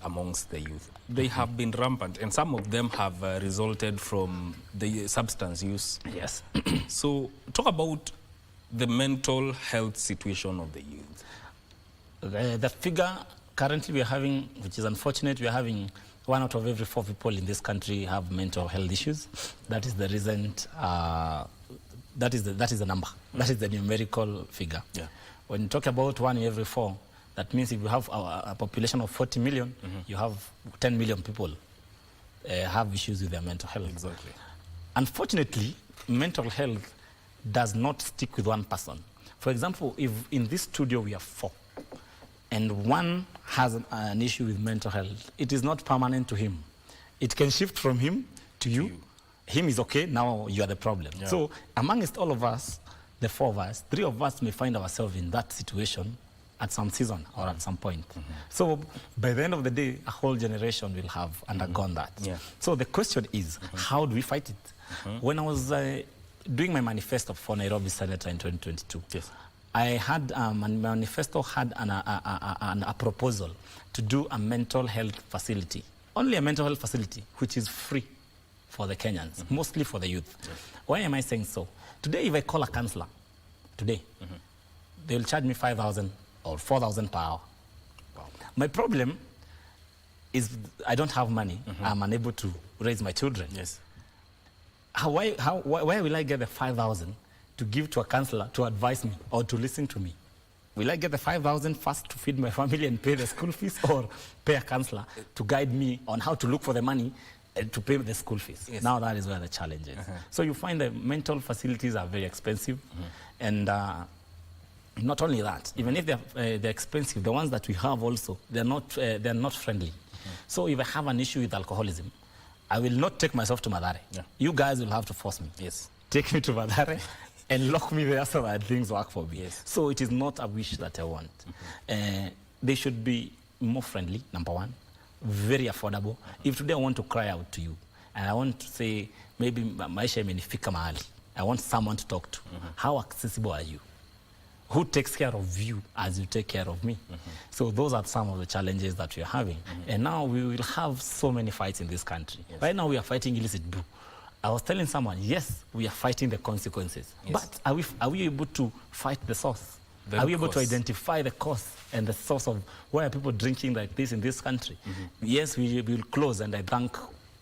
amongst the youth. They have been rampant, and some of them have resulted from the substance use. Yes. So talk about the mental health situation of the youth. The figure currently we are having, which is unfortunate, we are having 1 out of every 4 people in this country have mental health issues. That is the recent, that is the number. That is the numerical figure. Yeah. When you talk about 1 in every 4, that means if you have a population of 40 million, you have 10 million people have issues with their mental health. Exactly. Unfortunately, mental health does not stick with one person. For example, if in this studio we have 4, and one has an issue with mental health, it is not permanent to him. It can shift from him to you. Him is okay, now you are the problem. Yeah. So amongst all of us, the 4 of us, 3 of us may find ourselves in that situation at some season or at some point. So by the end of the day, a whole generation will have undergone that. Yeah. So the question is, how do we fight it? When I was doing my manifesto for Nairobi Senator in 2022, yes, I had, my manifesto had a proposal to do a mental health facility, only a mental health facility, which is free for the Kenyans, mostly for the youth. Yes. Why am I saying so? Today, if I call a counselor, today, they will charge me 5,000 or 4,000 per hour. Wow. My problem is I don't have money. I'm unable to raise my children. Yes. Why will I get the 5,000 to give to a counselor to advise me or to listen to me? Will I get the 5,000 first to feed my family and pay the school fees, or pay a counselor to guide me on how to look for the money to pay the school fees? Yes. Now that is where the challenge is. So you find that mental facilities are very expensive, and not only that, even if they're expensive, the ones that we have also, they're not friendly. So if I have an issue with alcoholism, I will not take myself to Mathare. Yeah. You guys will have to force me. Yes. Take me to Mathare and lock me there so that things work for me. Yes. So it is not a wish that I want. They should be more friendly, number one, very affordable. If today I want to cry out to you, and I want to say, maybe maisha imenifika mahali, I want someone to talk to. How accessible are you? Who takes care of you as you take care of me? So those are some of the challenges that we are having. And now we will have so many fights in this country. Yes. Right now we are fighting illicit brew. I was telling someone, yes, we are fighting the consequences. Yes. But are we able to fight the source? Are we able to identify the cause and the source of why are people drinking like this in this country? Yes, we will close, and I thank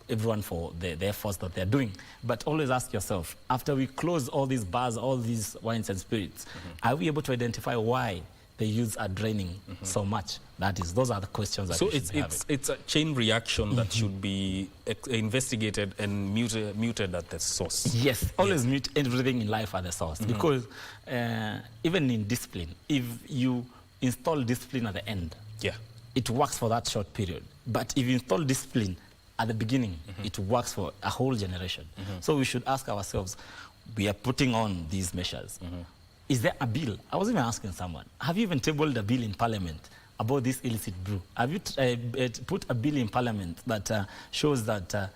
everyone for the efforts that they're doing. But always ask yourself, after we close all these bars, all these wines and spirits, are we able to identify why the youths are draining so much? Those are the questions that it's a chain reaction that should be investigated and muted at the source. Yes, always mute everything in life at the source. Because even in discipline, if you install discipline at the end, it works for that short period. But if you install discipline at the beginning, it works for a whole generation. So we should ask ourselves, we are putting on these measures. Is there a bill? I was even asking someone, have you even tabled a bill in Parliament about this illicit brew? Have you put a bill in Parliament that shows that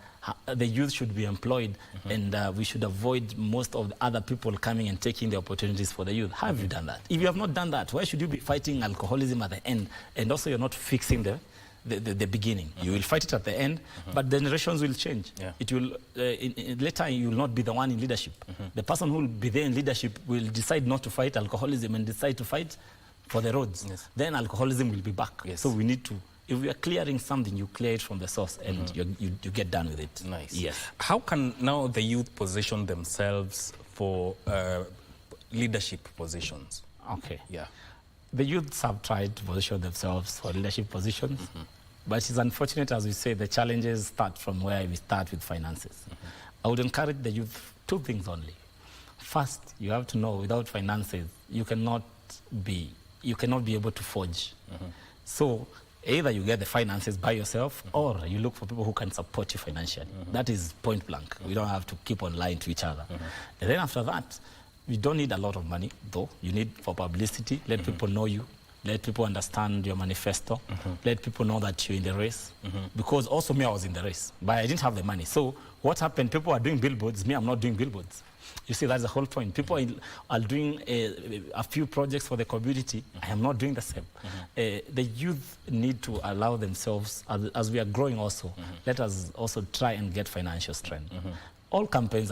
the youth should be employed and we should avoid most of the other people coming and taking the opportunities for the youth? Have you done that? If you have not done that, why should you be fighting alcoholism at the end, and also you're not fixing the beginning? You will fight it at the end, but the generations will change. It will later you will not be the one in leadership. The person who will be there in leadership will decide not to fight alcoholism and decide to fight for the roads. Then alcoholism will be back. So we need to, if we are clearing something, you clear it from the source, and you get done with it. Nice. Yes. How can now the youth position themselves for leadership positions? Okay. Yeah. The youths have tried to position themselves for leadership positions, but it's unfortunate, as we say, the challenges start from where we start with finances. I would encourage the youth 2 things only. First, you have to know, without finances, you cannot be able to forge. So either you get the finances by yourself, or you look for people who can support you financially. That is point blank. We don't have to keep on lying to each other. And then after that, you don't need a lot of money, though. You need for publicity, let people know you. Let people understand your manifesto. Let people know that you're in the race. Because also me, I was in the race, but I didn't have the money. So what happened? People are doing billboards. Me, I'm not doing billboards. You see, that's the whole point. People are doing a few projects for the community. I am not doing the same. The youth need to allow themselves, as we are growing also, let us also try and get financial strength. All campaigns are